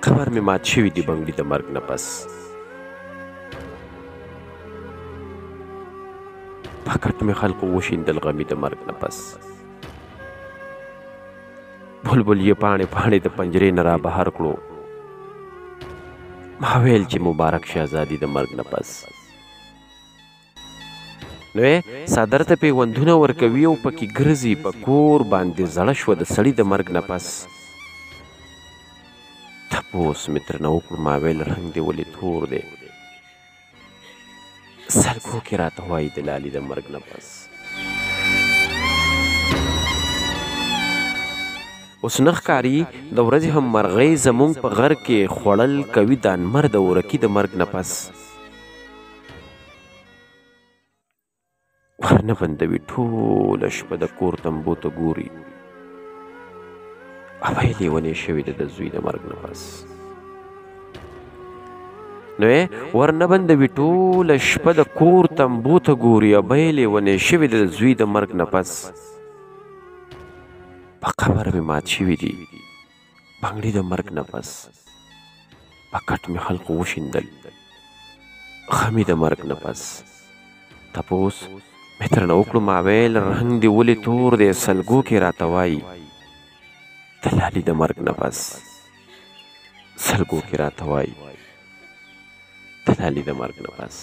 قبر مې مات شوي دي بنګړي د مرګ نه پس. په کټ مې خلقو وشیندل غمي د مرګ نه پس. بلبل یې پاڼې پاڼې د پنجرې نه را بهر کړو. ما ویل چې مبارک شه ازادي د مرګ نه پس. نو څادر ته پیوندونه ورکوي او پکې ګرځي، په کور باندې زړه شوه د سړي د مرګ نه پس. تپوس مې ترنه وکړو، ما ویل رنګ دې ولې تور دی؟ سلګو کې راته وایي د لالي د مرګ نه پس. اوس نه ښکاري د ورځې هم مرغۍ زموږ په غر کې خوړل کوي دانمر د ورکي د مرګ نه پس. ورنه بندوي ټوله شپه د کور تنبو ته ګوري، ابۍ لیونې شوې ده د زوی د مرګ نه پس. نو ورنه بندوي ټوله شپه د کور تنبو ته ګوري، ابۍ لیونې شوې ده د زوی د مرګ نه پس. په قبر مې مات شوي دي بنګړي د مرګ نه پس. په کټ مې خلقو وشیندل غمي د مرګ نه پس. تپوس مې ترنه وکړو، ما ویل رنګ دې ولې تور دی؟ سلګو کې راته وایي د لالي د مرګ نه پس. سلګو کې راته وایي د لالي د مرګ نه پس.